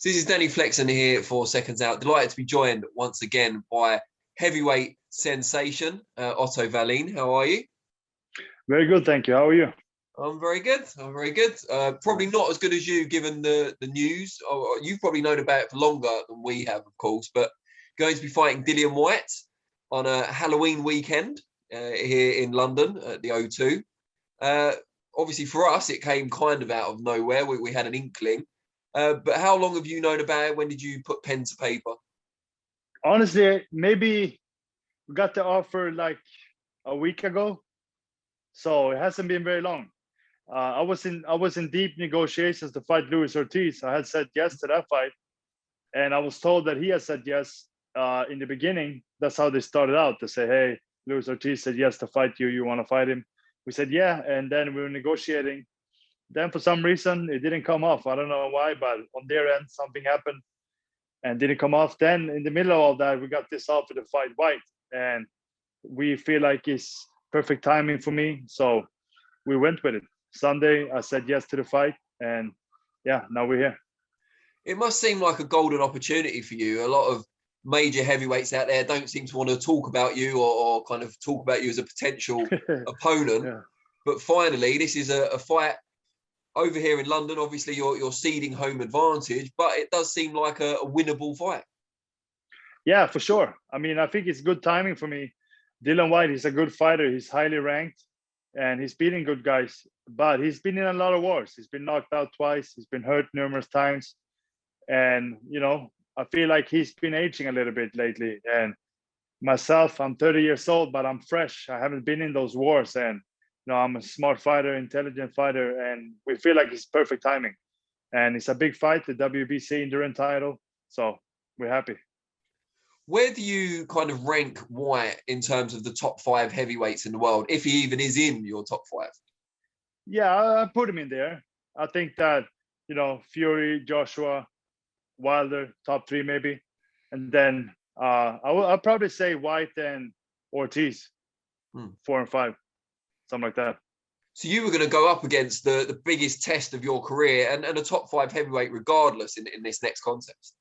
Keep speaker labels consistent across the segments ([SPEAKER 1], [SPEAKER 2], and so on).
[SPEAKER 1] So this is Danny Flexen here for Seconds Out. Delighted to be joined once again by heavyweight sensation, Otto Wallin. How are you?
[SPEAKER 2] Very good, thank you. How are you?
[SPEAKER 1] I'm very good. Probably not as good as you, given the news. You've probably known about it for longer than we have, of course. But going to be fighting Dillian Whyte on a Halloween weekend here in London at the O2. Obviously, for us, it came kind of out of nowhere. We had an inkling. But how long have you known about it? When did you put pen to paper?
[SPEAKER 2] Honestly, maybe we got the offer like a week ago, so it hasn't been very long. I was in deep negotiations to fight Luis Ortiz. I had said yes to that fight, and I was told that he had said yes in the beginning. That's how they started out. They say, "Hey, Luis Ortiz said yes to fight you. You want to fight him?" We said yeah, and then we were negotiating. Then for some reason it didn't come off. I don't know why, but on their end something happened and didn't come off. Then in the middle of all that, we got this offer to fight Whyte, and we feel like it's perfect timing for me, so we went with it. Sunday, I said yes to the fight, and yeah, now we're here.
[SPEAKER 1] It must seem like a golden opportunity for you. A lot of major heavyweights out there don't seem to want to talk about you or kind of talk about you as a potential opponent.
[SPEAKER 2] Yeah.
[SPEAKER 1] But finally, this is a fight over here in London. Obviously, you're ceding home advantage, but it does seem like a winnable fight.
[SPEAKER 2] Yeah, for sure. I mean, I think it's good timing for me. Dillian Whyte is a good fighter. He's highly ranked, and he's beating good guys. But he's been in a lot of wars. He's been knocked out twice. He's been hurt numerous times. And, I feel like he's been aging a little bit lately. And myself, I'm 30 years old, but I'm fresh. I haven't been in those wars. And, I'm a smart fighter, intelligent fighter. And we feel like it's perfect timing. And it's a big fight, the WBC endurance title. So we're happy.
[SPEAKER 1] Where do you kind of rank Whyte in terms of the top 5 heavyweights in the world, if he even is in your top 5?
[SPEAKER 2] Yeah, I put him in there. I think that, Fury, Joshua, Wilder, top 3 maybe. And then I'll probably say Whyte and Ortiz, 4 and 5, something like that.
[SPEAKER 1] So you were going to go up against the biggest test of your career and a top 5 heavyweight regardless in this next contest.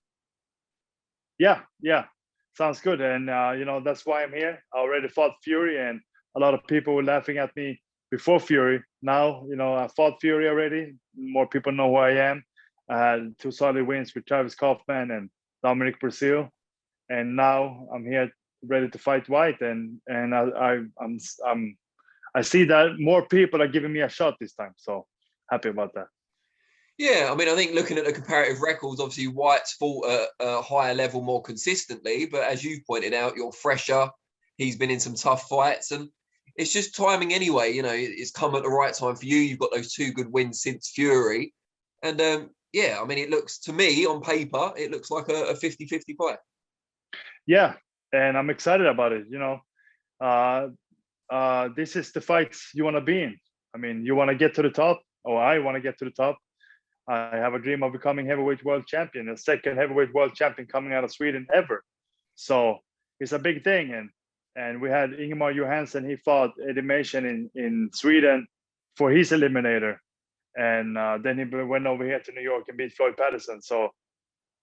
[SPEAKER 2] Yeah. Sounds good. And, that's why I'm here. I already fought Fury, and a lot of people were laughing at me before Fury. Now, I fought Fury already. More people know who I am. I had 2 solid wins with Travis Kaufman and Dominic Brazil. And now I'm here ready to fight Whyte. And I see that more people are giving me a shot this time. So happy about that.
[SPEAKER 1] Yeah, I mean, I think looking at the comparative records, obviously Whyte's fought at a higher level more consistently. But as you've pointed out, you're fresher. He's been in some tough fights. And it's just timing anyway. It's come at the right time for you. You've got those 2 good wins since Fury. And yeah, I mean, it looks, to me, on paper, it looks like a 50-50 fight.
[SPEAKER 2] Yeah, and I'm excited about it. This is the fights you want to be in. I mean, you want to get to the top, or I want to get to the top. I have a dream of becoming heavyweight world champion, the second heavyweight world champion coming out of Sweden ever. So it's a big thing. And we had Ingemar Johansson. He fought Eddie Mason in Sweden for his eliminator. And then he went over here to New York and beat Floyd Patterson. So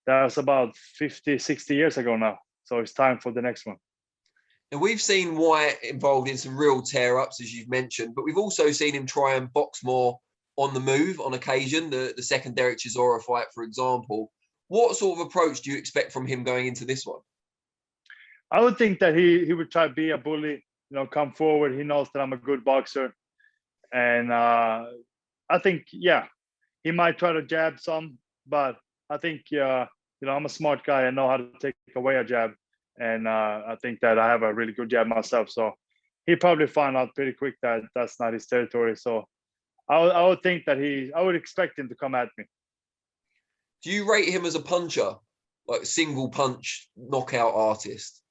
[SPEAKER 2] that was about 50, 60 years ago now. So it's time for the next one.
[SPEAKER 1] And we've seen Whyte involved in some real tear-ups, as you've mentioned, but we've also seen him try and box more on the move on occasion, the second Derek Chisora fight, for example. What sort of approach do you expect from him going into this one?
[SPEAKER 2] I would think that he would try to be a bully, come forward. He knows that I'm a good boxer. And I think, yeah, he might try to jab some, but I think, I'm a smart guy. I know how to take away a jab. And I think that I have a really good jab myself. So he probably found out pretty quick that that's not his territory. So I would think that I would expect him to come at me.
[SPEAKER 1] Do you rate him as a puncher, like single punch knockout artist?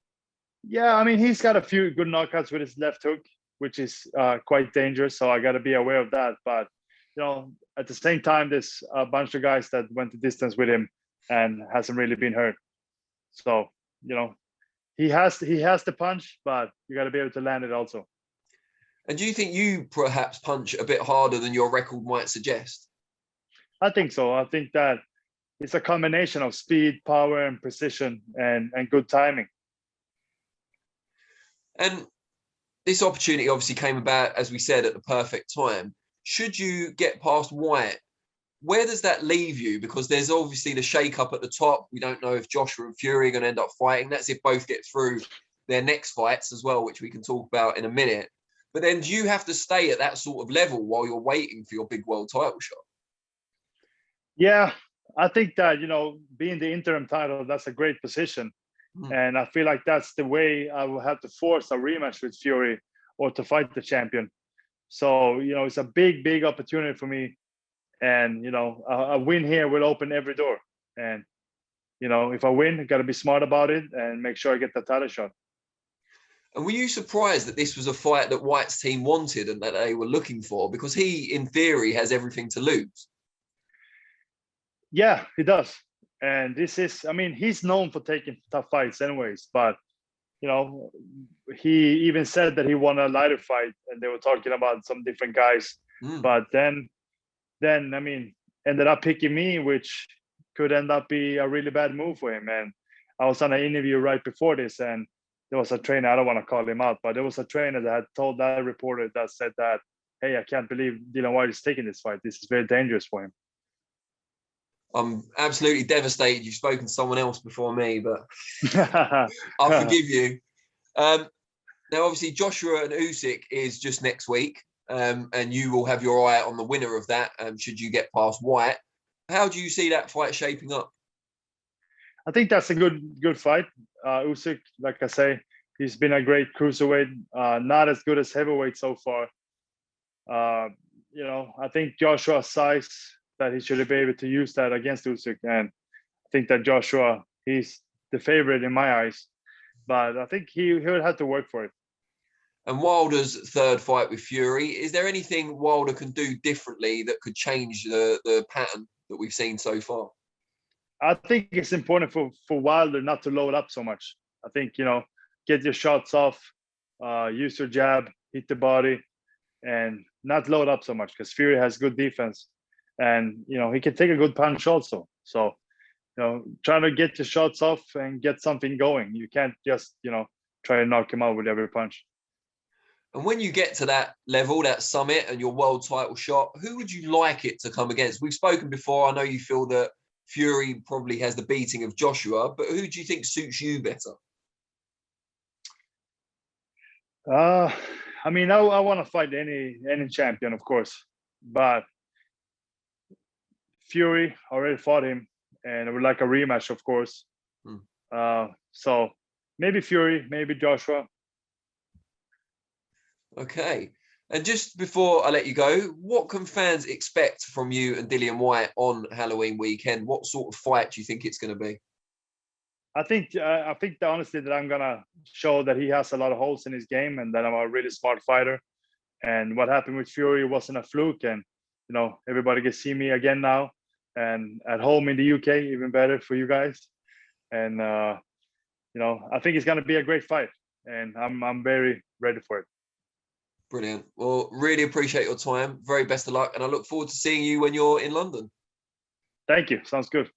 [SPEAKER 2] Yeah, I mean, he's got a few good knockouts with his left hook, which is quite dangerous. So I got to be aware of that. But, at the same time, there's a bunch of guys that went the distance with him and hasn't really been hurt. So, he has the punch, but you got to be able to land it also.
[SPEAKER 1] And do you think you perhaps punch a bit harder than your record might suggest?
[SPEAKER 2] I think so. I think that it's a combination of speed, power, and precision, and good timing.
[SPEAKER 1] And this opportunity obviously came about, as we said, at the perfect time. Should you get past Whyte, where does that leave you? Because there's obviously the shake-up at the top. We don't know if Joshua and Fury are going to end up fighting. That's if both get through their next fights as well, which we can talk about in a minute. But then do you have to stay at that sort of level while you're waiting for your big world title shot?
[SPEAKER 2] Yeah, I think that, being the interim title, that's a great position. And I feel like that's the way I will have to force a rematch with Fury or to fight the champion. So, it's a big, big opportunity for me. And, a win here will open every door. And, if I win, I got to be smart about it and make sure I get the title shot.
[SPEAKER 1] And were you surprised that this was a fight that Whyte's team wanted and that they were looking for? Because he, in theory, has everything to lose.
[SPEAKER 2] Yeah, he does. And he's known for taking tough fights anyways. But, he even said that he won a lighter fight and they were talking about some different guys. But then, ended up picking me, which could end up be a really bad move for him. And I was on an interview right before this, and there was a trainer, I don't want to call him out, but there was a trainer that had told that reporter that said that, hey, I can't believe Dillian Whyte is taking this fight. This is very dangerous for him.
[SPEAKER 1] I'm absolutely devastated you've spoken to someone else before me, but I'll forgive you. Now, obviously, Joshua and Usyk is just next week, and you will have your eye on the winner of that should you get past Whyte. How do you see that fight shaping up?
[SPEAKER 2] I think that's a good fight. Usyk, like I say, he's been a great cruiserweight, not as good as heavyweight so far. I think Joshua's size, that he should be able to use that against Usyk. And I think that Joshua, he's the favorite in my eyes. But I think he would have to work for it.
[SPEAKER 1] And Wilder's third fight with Fury, is there anything Wilder can do differently that could change the pattern that we've seen so far?
[SPEAKER 2] I think it's important for Wilder not to load up so much. I think, get your shots off, use your jab, hit the body, and not load up so much because Fury has good defense. And, he can take a good punch also. So, trying to get your shots off and get something going. You can't just, try to knock him out with every punch.
[SPEAKER 1] And when you get to that level, that summit and your world title shot, who would you like it to come against? We've spoken before. I know you feel that Fury probably has the beating of Joshua, but who do you think suits you better?
[SPEAKER 2] I want to fight any champion, of course, but Fury already fought him, and I would like a rematch, of course. So maybe Fury, maybe Joshua.
[SPEAKER 1] Okay. And just before I let you go, what can fans expect from you and Dillian Whyte on Halloween weekend? What sort of fight do you think it's going to be?
[SPEAKER 2] I think honestly that I'm gonna show that he has a lot of holes in his game and that I'm a really smart fighter. And what happened with Fury wasn't a fluke. And everybody can see me again now, and at home in the UK, even better for you guys. And I think it's gonna be a great fight, and I'm very ready for it.
[SPEAKER 1] Brilliant. Well, really appreciate your time. Very best of luck, and I look forward to seeing you when you're in London.
[SPEAKER 2] Thank you. Sounds good.